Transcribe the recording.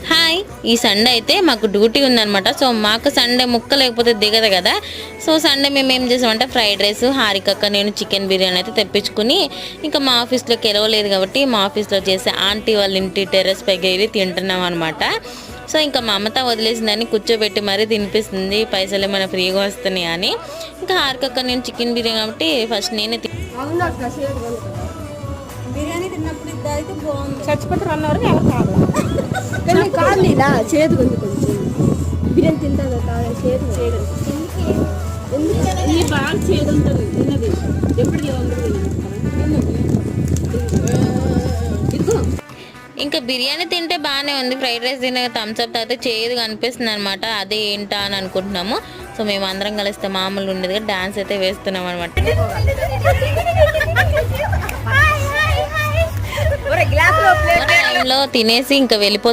Hi, ఈ Sunday అయితే మాకు డ్యూటీ ఉందనమాట. సో మాకు సండే ముక్క లేకపోతే దిగదు కదా. సో సండే మేము ఏం చేసామంటే ఫ్రైడ్ రైస్, హారికక్క నేను చికెన్ బిర్యానీ అయితే తెప్పించుకుని ఇంకా మా ఆఫీస్లో గెలవలేదు కాబట్టి మా ఆఫీస్లో చేసే ఆంటీ వాళ్ళ ఇంటి టెర్రస్ పైకి వెళ్ళి తింటున్నాం అనమాట. సో ఇంకా మా అమ్మతో వదిలేసిందని కూర్చోబెట్టి మరీ తినిపిస్తుంది, పైసలు ఏమైనా ఫ్రీగా వస్తున్నాయి అని. ఇంకా హారికక్క నేను చికెన్ బిర్యానీ కాబట్టి ఫస్ట్ నేనే బిర్యానీ తిన్నప్పుడు ఇద్దరు అయితే బాగుంది. చచ్చిపోతారు అన్నవారు ఎవరు కాదు ఇలా చేదు ఉంది కొంచెం. బిర్యానీ తింటారు కాదు చేదు చేదు ఇది బాగా చేదు ఉంటుంది. తిన్నది ఎప్పుడు ఇంకా బిర్యానీ తింటే బాగానే ఉంది, ఫ్రైడ్ రైస్ తినే థమ్స్అప్ తాగితే చేదుగా అనిపిస్తుంది అనమాట. అదే ఏంటా అని అనుకుంటున్నాము. సో మేము అందరం కలిస్తే మామూలు ఉండేది డాన్స్ అయితే వేస్తున్నాం అనమాట. టైంలో తినేసి ఇంకా వెళ్ళిపోతాం.